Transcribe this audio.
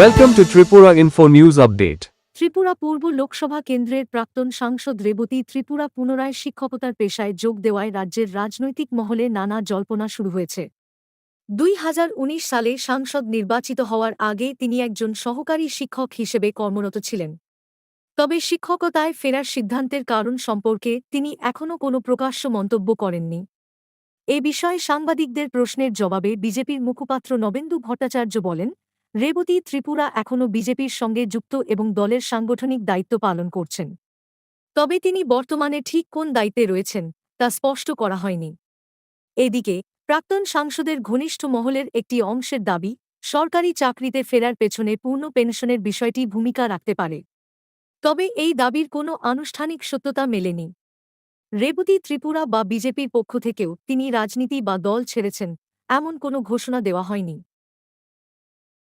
Welcome to Tripura Info News Update. Tripura পূর্ব লোকসভা কেন্দ্রের প্রাক্তন সাংসদ রেবতী ত্রিপুরা পুনরায় শিক্ষকতার পেশায় যোগ দেওয়ায় রাজ্যের রাজনৈতিক মহলে নানা জল্পনা শুরু হয়েছে। 2019 সালে সাংসদ নির্বাচিত হওয়ার আগে তিনি একজন সহকারী শিক্ষক হিসেবে কর্মরত ছিলেন। তবে শিক্ষকতায় ফেরার সিদ্ধান্তের কারণ সম্পর্কে তিনি এখনও কোনো প্রকাশ্য মন্তব্য করেননি। এ বিষয়ে সাংবাদিকদের প্রশ্নের জবাবে বিজেপির মুখপাত্র নবেন্দু ভট্টাচার্য বলেন, রেবতী ত্রিপুরা এখনও বিজেপির সঙ্গে যুক্ত এবং দলের সাংগঠনিক দায়িত্ব পালন করছেন। তবে তিনি বর্তমানে ঠিক কোন দায়িত্বে রয়েছেন তা স্পষ্ট করা হয়নি। এদিকে প্রাক্তন সাংসদের ঘনিষ্ঠ মহলের একটি অংশের দাবি, সরকারি চাকরিতে ফেরার পেছনে পূর্ণ পেনশনের বিষয়টি ভূমিকা রাখতে পারে। তবে এই দাবির কোনো আনুষ্ঠানিক সত্যতা মেলেনি। রেবতী ত্রিপুরা বা বিজেপির পক্ষ থেকেও তিনি রাজনীতি বা দল ছেড়েছেন এমন কোনো ঘোষণা দেওয়া হয়নি।